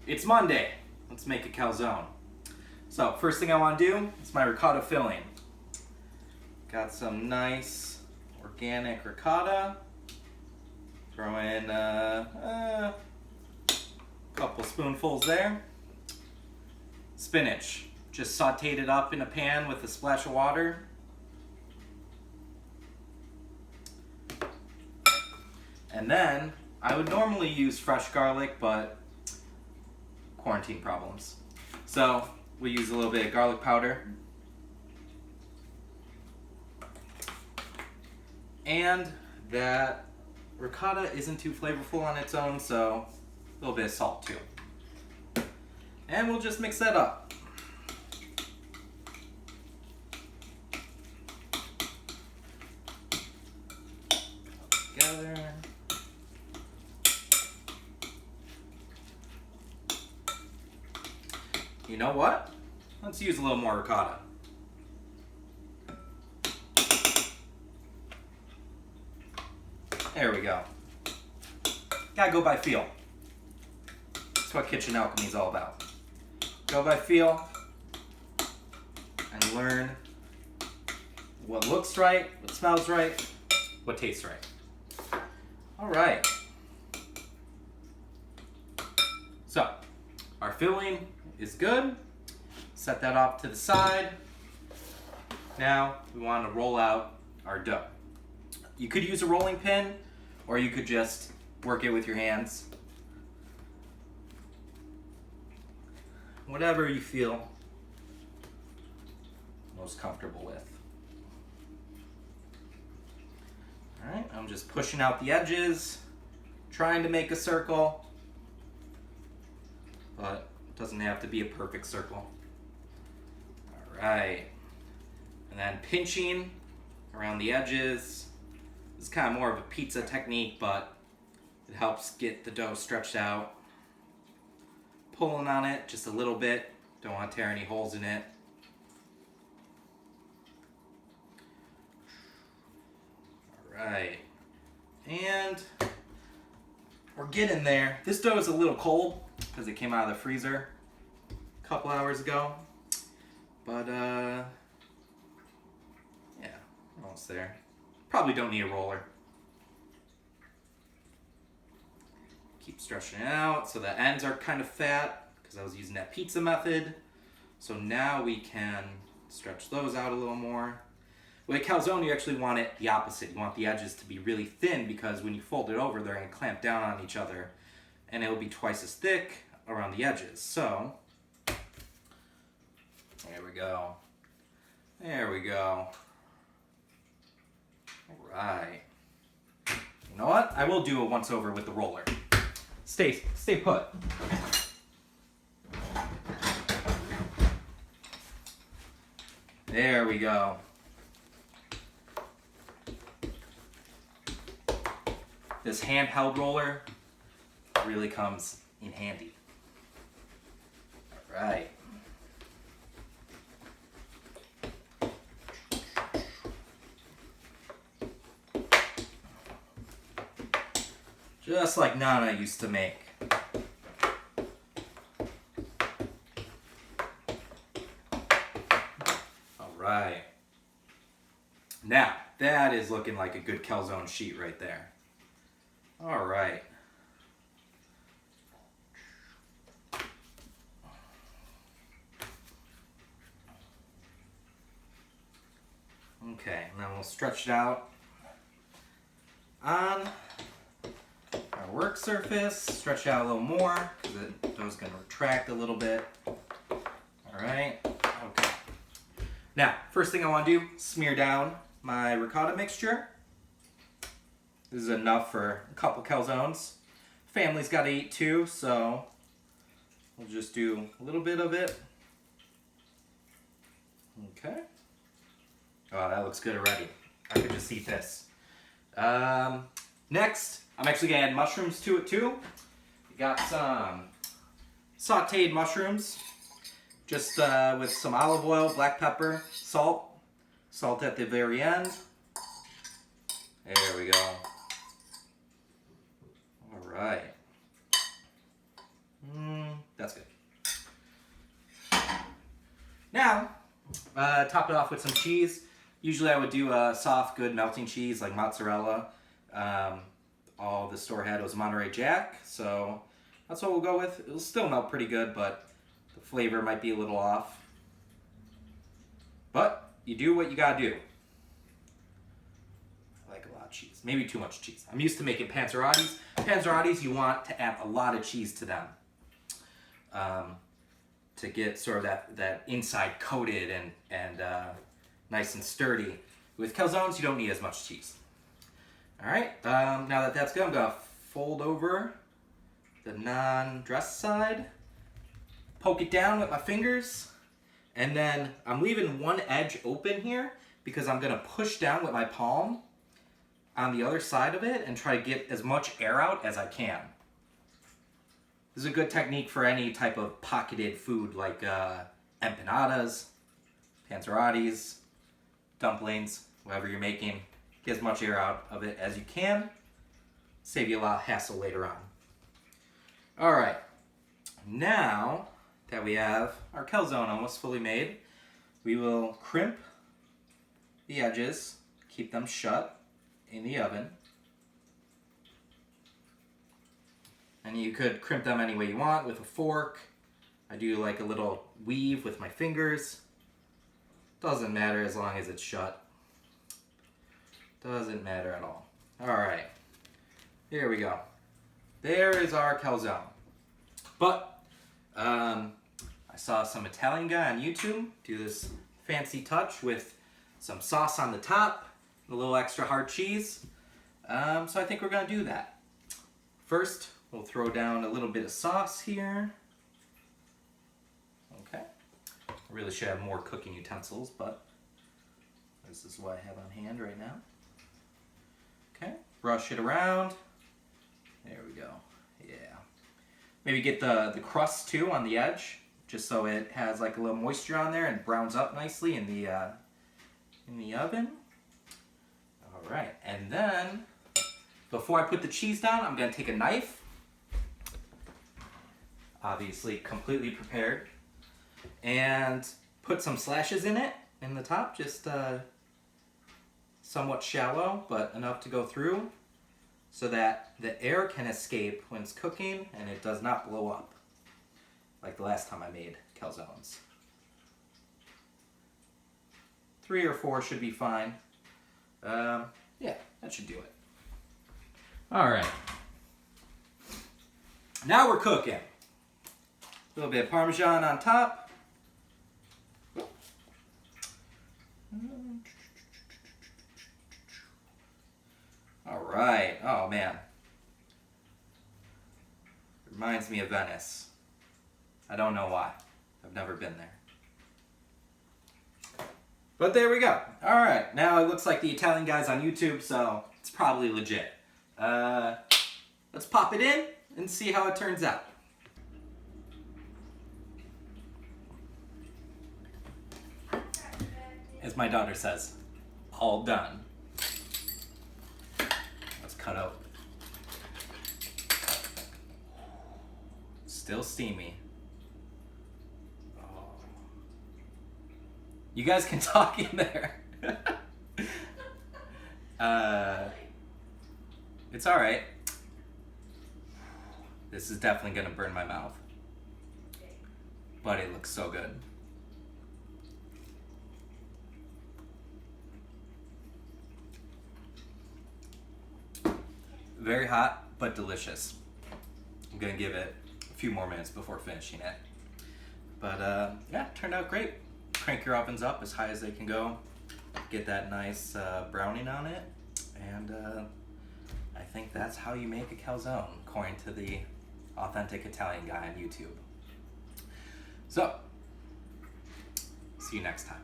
It's Monday. Let's make a calzone. So first thing I want to do is my ricotta filling. Got some nice organic ricotta. Throw in a couple spoonfuls there. Spinach. Just sauteed it up in a pan with a splash of water. And then I would normally use fresh garlic, but quarantine problems. So we use a little bit of garlic powder. And that ricotta isn't too flavorful on its own, so a little bit of salt too. And we'll just mix that up. Together. You know what? Let's use a little more ricotta. There we go. Gotta go by feel. That's what Kitchen Alchemy is all about. Go by feel and learn what looks right, what smells right, what tastes right. All right. So, our filling is good. Set that off to the side. Now we want to roll out our dough. You could use a rolling pin, or you could just work it with your hands. Whatever you feel most comfortable with. All right, I'm just pushing out the edges, trying to make a circle, but it doesn't have to be a perfect circle. All right, and then pinching around the edges. This is kind of more of a pizza technique, but it helps get the dough stretched out. Pulling on it just a little bit. Don't want to tear any holes in it. All right. And we're getting there. This dough is a little cold because it came out of the freezer a couple hours ago. But, yeah, almost there. Probably don't need a roller. Keep stretching it out so the ends are kind of fat because I was using that pizza method. So now we can stretch those out a little more. With a calzone, you actually want it the opposite. You want the edges to be really thin because when you fold it over, they're going to clamp down on each other and it will be twice as thick around the edges. So, there we go. There we go. All right. You know what? I will do a once over with the roller. Stay put. There we go. This handheld roller really comes in handy. All right. Just like Nana used to make. All right. Now, that is looking like a good calzone sheet right there. All right. Okay, and then we'll stretch it out on our work surface. Stretch it out a little more because the dough's going to retract a little bit. All right. Okay. Now, first thing I want to do, smear down my ricotta mixture. This is enough for a couple calzones. Family's got to eat too, so we'll just do a little bit of it. Okay. Oh, that looks good already. I could just eat this. Next, I'm actually going to add mushrooms to it too. We got some sauteed mushrooms, just with some olive oil, black pepper, salt. Salt at the very end. There we go. All right. That's good. Now, top it off with some cheese. Usually I would do a soft, good melting cheese like mozzarella. All the store had was Monterey Jack, so that's what we'll go with. It'll still melt pretty good, but the flavor might be a little off. But you do what you gotta do. I like a lot of cheese. Maybe too much cheese. I'm used to making panzerottis. Panzerottis, you want to add a lot of cheese to them. To get sort of that inside coated and nice and sturdy. With calzones, you don't need as much cheese. All right, now that that's good, I'm gonna fold over the non-dressed side, poke it down with my fingers, and then I'm leaving one edge open here because I'm gonna push down with my palm on the other side of it and try to get as much air out as I can. This is a good technique for any type of pocketed food like empanadas, panzerottis, dumplings, whatever you're making. Get as much air out of it as you can. Save you a lot of hassle later on. All right, now that we have our calzone almost fully made, we will crimp the edges, keep them shut in the oven. And you could crimp them any way you want with a fork. I do like a little weave with my fingers. Doesn't matter as long as it's shut. Doesn't matter at all. All right, here we go. There is our calzone. But I saw some Italian guy on YouTube do this fancy touch with some sauce on the top, a little extra hard cheese. So I think we're gonna do that. First, we'll throw down a little bit of sauce here. Okay. I really should have more cooking utensils, but this is what I have on hand right now. Okay, brush it around. There we go. Yeah. Maybe get the crust too on the edge, just so it has like a little moisture on there and browns up nicely in the oven. All right, and then before I put the cheese down, I'm gonna take a knife. Obviously completely prepared, and put some slashes in it in the top, just somewhat shallow but enough to go through so that the air can escape when it's cooking and it does not blow up like the last time I made calzones. 3 or 4 should be fine. Yeah, that should do it. All right, now we're cooking. A little bit of Parmesan on top. All right. Oh, man. Reminds me of Venice. I don't know why. I've never been there. But there we go. All right. Now it looks like the Italian guy's on YouTube, so it's probably legit. Let's pop it in and see how it turns out. As my daughter says, all done. Let's cut out. Still steamy. Oh. You guys can talk in there. It's all right. This is definitely gonna burn my mouth, but it looks so good. Very hot, but delicious. I'm gonna give it a few more minutes before finishing it. But yeah, turned out great. Crank your ovens up as high as they can go. Get that nice browning on it. And I think that's how you make a calzone, according to the authentic Italian guy on YouTube. So, see you next time.